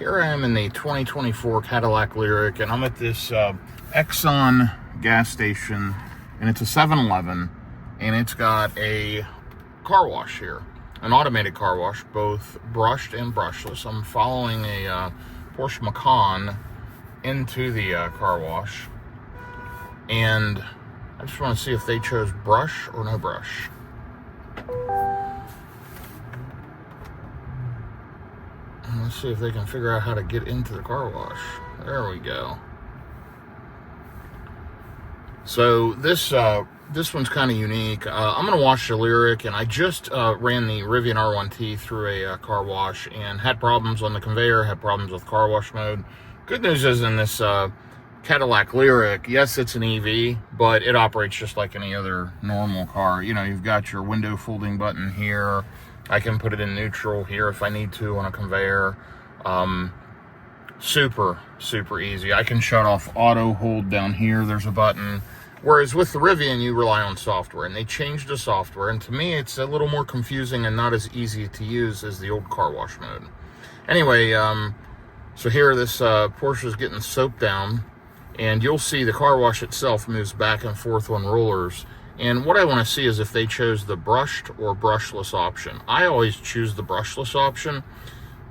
Here I am in the 2024 Cadillac Lyriq, and I'm at this Exxon gas station, and it's a 7-Eleven, and it's got a car wash here, an automated car wash, both brushed and brushless. I'm following a Porsche Macan into the car wash, and I just want to see if they chose brush or no brush. And let's see if they can figure out how to get into the car wash. There we go. So this one's kind of unique. I'm going to wash the Lyriq, and I just ran the Rivian R1T through a car wash and had problems on the conveyor, had problems with car wash mode. Good news is in this Cadillac Lyriq, yes, it's an EV, but it operates just like any other normal car. You know, you've got your window folding button here. I can put it in neutral here if I need to on a conveyor. Super easy. I can shut off auto hold down here. There's a button. Whereas with the Rivian, you rely on software, and they changed the software. And to me, it's a little more confusing and not as easy to use as the old car wash mode. Anyway, so here this Porsche is getting soaped down, and you'll see the car wash itself moves back and forth on rollers. And what I want to see is if they chose the brushed or brushless option. I always choose the brushless option,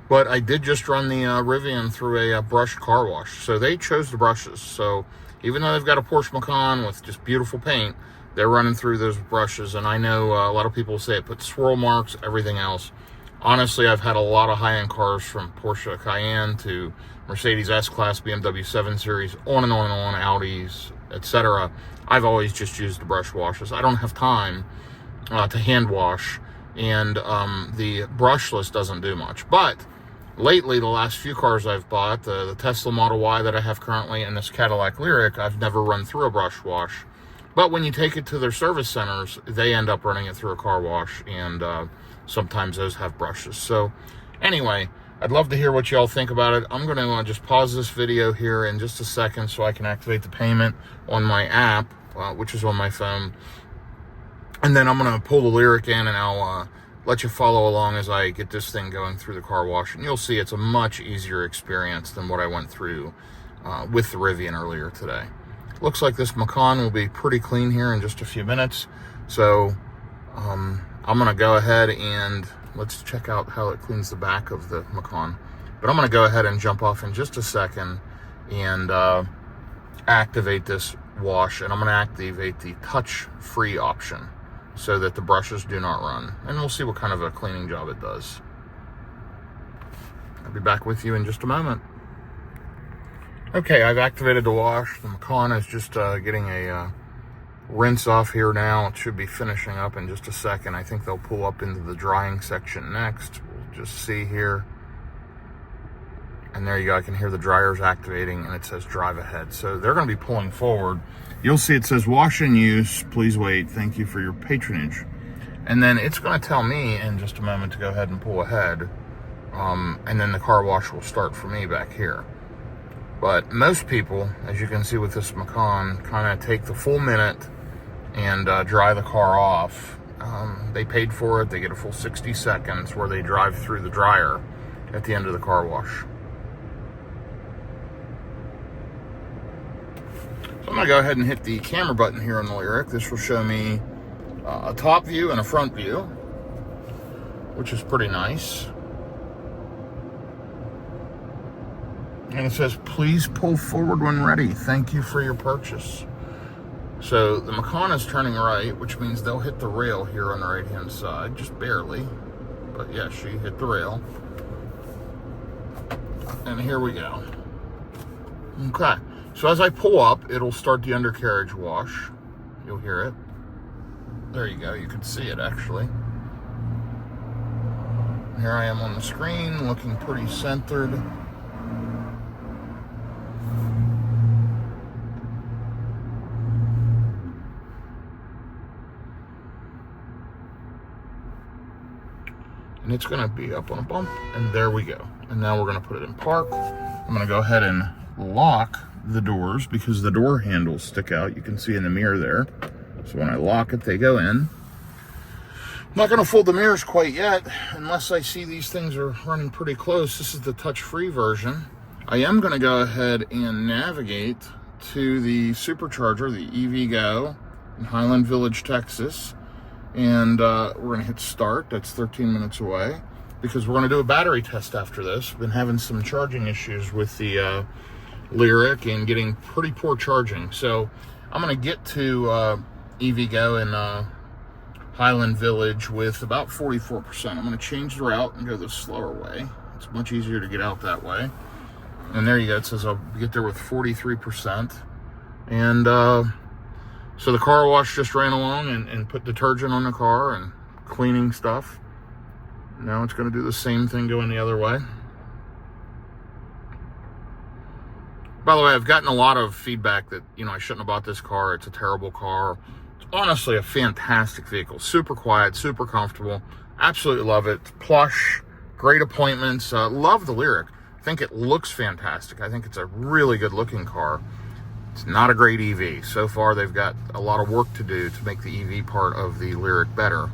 but I did just run the Rivian through a brushed car wash. So they chose the brushes. So even though they've got a Porsche Macan with just beautiful paint, they're running through those brushes. And I know a lot of people say it puts swirl marks, everything else. Honestly, I've had a lot of high-end cars from Porsche Cayenne to Mercedes S-Class, BMW 7 Series, on and on, Audis, etc. I've always just used the brush washes. I don't have time to hand wash, and the brushless doesn't do much. But lately, the last few cars I've bought, the Tesla Model Y that I have currently and this Cadillac Lyriq, I've never run through a brush wash. But when you take it to their service centers, they end up running it through a car wash, and sometimes those have brushes. So anyway, I'd love to hear what y'all think about it. I'm going to just pause this video here in just a second so I can activate the payment on my app, which is on my phone. And then I'm going to pull the Lyriq in, and I'll let you follow along as I get this thing going through the car wash. And you'll see it's a much easier experience than what I went through with the Rivian earlier today. Looks like this Macan will be pretty clean here in just a few minutes. So I'm going to go ahead and let's check out how it cleans the back of the Macan. But I'm going to go ahead and jump off in just a second and activate this wash. And I'm going to activate the touch-free option so that the brushes do not run. And we'll see what kind of a cleaning job it does. I'll be back with you in just a moment. Okay, I've activated the wash. The Macan is just getting a rinse off here now. It should be finishing up in just a second. I think they'll pull up into the drying section next. We'll just see here. And there you go. I can hear the dryers activating, and it says drive ahead. So they're going to be pulling forward. You'll see it says wash in use. Please wait. Thank you for your patronage. And then it's going to tell me in just a moment to go ahead and pull ahead. And then the car wash will start for me back here. But most people, as you can see with this Macan, kind of take the full minute and dry the car off. They paid for it. They get a full 60 seconds where they drive through the dryer at the end of the car wash. So I'm going to go ahead and hit the camera button here on the Lyriq. This will show me a top view and a front view, which is pretty nice. And it says, please pull forward when ready. Thank you for your purchase. So the Macan is turning right, which means they'll hit the rail here on the right-hand side, just barely. But yeah, she hit the rail. And here we go. Okay. So as I pull up, it'll start the undercarriage wash. You'll hear it. There you go. You can see it, actually. Here I am on the screen, looking pretty centered. And it's going to be up on a bump, and there we go. And now we're going to put it in park. I'm going to go ahead and lock the doors because the door handles stick out. You can see in the mirror there. So when I lock it, they go in. I'm not going to fold the mirrors quite yet, unless I see these things are running pretty close. This is the touch-free version. I am going to go ahead and navigate to the supercharger, the EVgo in Highland Village, Texas. And we're going to hit start. That's 13 minutes away, because we're going to do a battery test after this. We've been having some charging issues with the Lyriq and getting pretty poor charging. So I'm going to get to EVgo in Highland Village with about 44%. I'm going to change the route and go the slower way. It's much easier to get out that way. And there you go. It says I'll get there with 43%. And so the car wash just ran along and put detergent on the car and cleaning stuff. Now it's going to do the same thing going the other way. By the way, I've gotten a lot of feedback that, I shouldn't have bought this car. It's a terrible car. It's honestly a fantastic vehicle. Super quiet, super comfortable. Absolutely love it. It's plush, great appointments. Love the Lyriq. I think it looks fantastic. I think it's a really good looking car. It's not a great EV. So far, they've got a lot of work to do to make the EV part of the Lyriq better.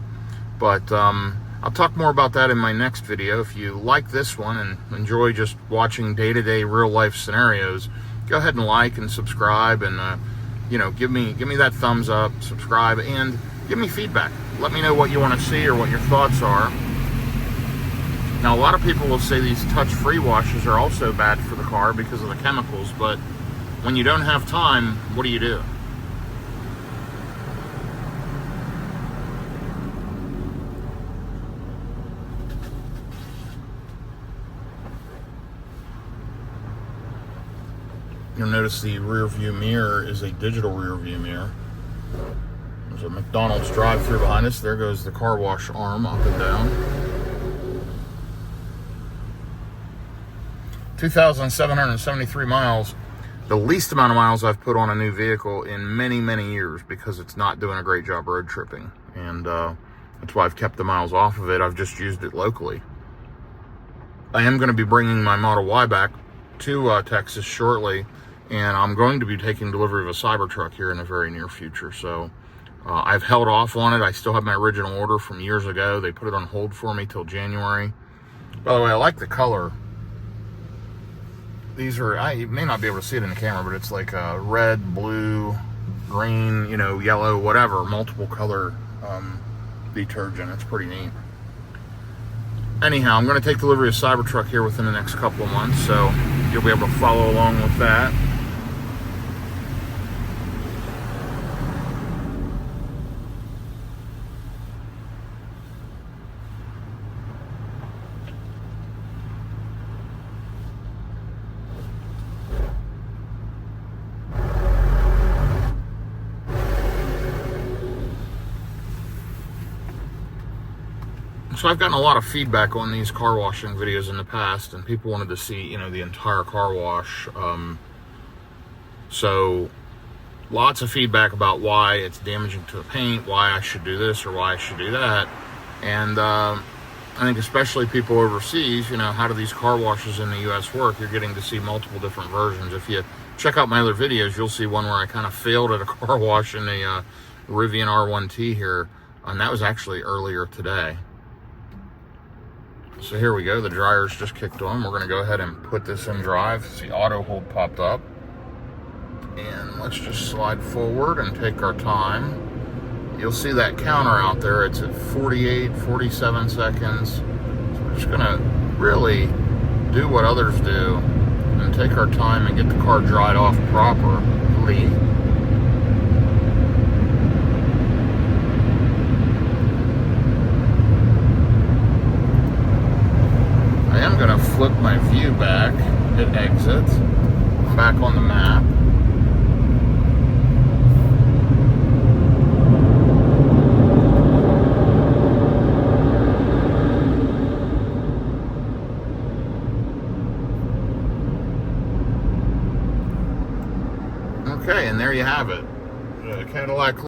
But I'll talk more about that in my next video. If you like this one and enjoy just watching day-to-day real-life scenarios, go ahead and like and subscribe, and give me that thumbs up, subscribe, and give me feedback. Let me know what you want to see or what your thoughts are. Now, a lot of people will say these touch-free washes are also bad for the car because of the chemicals, but when you don't have time, what do you do? You'll notice the rear view mirror is a digital rear view mirror. There's a McDonald's drive-thru behind us. There goes the car wash arm up and down. 2,773 miles. The least amount of miles I've put on a new vehicle in many, many years, because it's not doing a great job road tripping. And that's why I've kept the miles off of it. I've just used it locally. I am going to be bringing my Model Y back to Texas shortly, and I'm going to be taking delivery of a Cybertruck here in the very near future. So I've held off on it. I still have my original order from years ago. They put it on hold for me till January. By the way, I like the color. These are, you may not be able to see it in the camera, but it's like a red, blue, green, yellow, whatever, multiple color detergent. It's pretty neat. Anyhow, I'm going to take delivery of Cybertruck here within the next couple of months, so you'll be able to follow along with that. So I've gotten a lot of feedback on these car washing videos in the past, and people wanted to see, the entire car wash. So lots of feedback about why it's damaging to the paint, why I should do this or why I should do that. And I think especially people overseas, how do these car washes in the U.S. work? You're getting to see multiple different versions. If you check out my other videos, you'll see one where I kind of failed at a car wash in the Rivian R1T here, and that was actually earlier today. So here we go, the dryer's just kicked on. We're gonna go ahead and put this in drive. See, auto hold popped up. And let's just slide forward and take our time. You'll see that counter out there. It's at 48, 47 seconds. So we're just gonna really do what others do and take our time and get the car dried off properly. I'm going to flip my view back, hit exit, back on the map. Okay, and there you have it. Cadillac